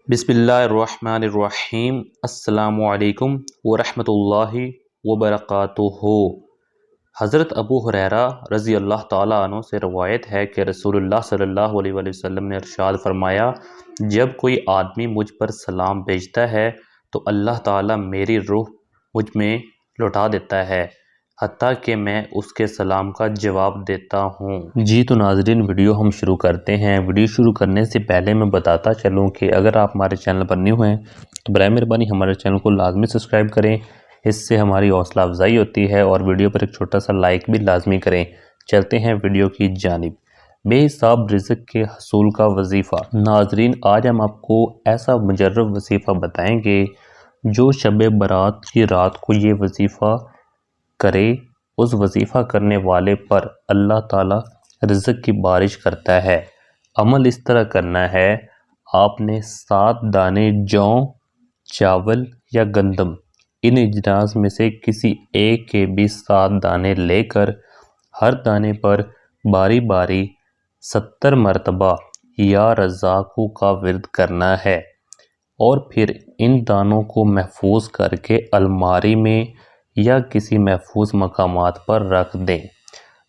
بسم اللہ الرحمن الرحیم۔ السلام علیکم ورحمۃ اللہ وبرکاتہ۔ حضرت ابو ہریرہ رضی اللہ تعالیٰ عنہ سے روایت ہے کہ رسول اللہ صلی اللہ علیہ وآلہ وسلم نے ارشاد فرمایا، جب کوئی آدمی مجھ پر سلام بھیجتا ہے تو اللہ تعالیٰ میری روح مجھ میں لوٹا دیتا ہے حتیٰ کہ میں اس کے سلام کا جواب دیتا ہوں۔ جی تو ناظرین، ویڈیو ہم شروع کرتے ہیں۔ ویڈیو شروع کرنے سے پہلے میں بتاتا چلوں کہ اگر آپ ہمارے چینل پر نیو ہیں تو برائے مہربانی ہمارے چینل کو لازمی سبسکرائب کریں، اس سے ہماری حوصلہ افزائی ہوتی ہے، اور ویڈیو پر ایک چھوٹا سا لائک بھی لازمی کریں۔ چلتے ہیں ویڈیو کی جانب۔ بے حساب رزق کے حصول کا وظیفہ۔ ناظرین، آج ہم آپ کو ایسا مجرب وظیفہ بتائیں گے جو شب برات کی رات کو یہ وظیفہ کرے، اس وظیفہ کرنے والے پر اللہ تعالیٰ رزق کی بارش کرتا ہے۔ عمل اس طرح کرنا ہے، آپ نے 7 دانے جوں، چاول یا گندم، ان اجناس میں سے کسی ایک کے بھی 7 دانے لے کر ہر دانے پر باری باری 70 مرتبہ یا رزاقو کا ورد کرنا ہے، اور پھر ان دانوں کو محفوظ کر کے الماری میں یا کسی محفوظ مقامات پر رکھ دیں۔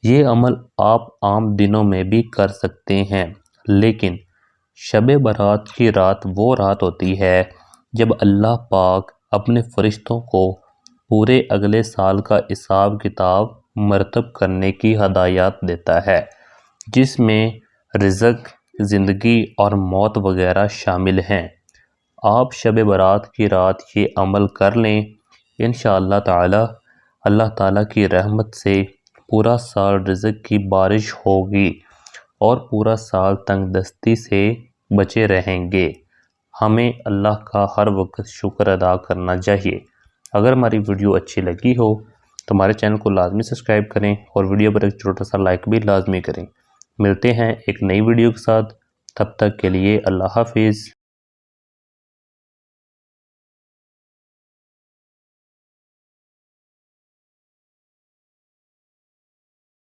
یہ عمل آپ عام دنوں میں بھی کر سکتے ہیں، لیکن شب برات کی رات وہ رات ہوتی ہے جب اللہ پاک اپنے فرشتوں کو پورے اگلے سال کا حساب کتاب مرتب کرنے کی ہدایات دیتا ہے، جس میں رزق، زندگی اور موت وغیرہ شامل ہیں۔ آپ شب برات کی رات یہ عمل کر لیں، انشاءاللہ تعالی اللہ تعالیٰ کی رحمت سے پورا سال رزق کی بارش ہوگی اور پورا سال تنگ دستی سے بچے رہیں گے۔ ہمیں اللہ کا ہر وقت شکر ادا کرنا چاہیے۔ اگر ہماری ویڈیو اچھی لگی ہو تو ہمارے چینل کو لازمی سبسکرائب کریں اور ویڈیو پر ایک چھوٹا سا لائک بھی لازمی کریں۔ ملتے ہیں ایک نئی ویڈیو کے ساتھ، تب تک کے لیے اللہ حافظ۔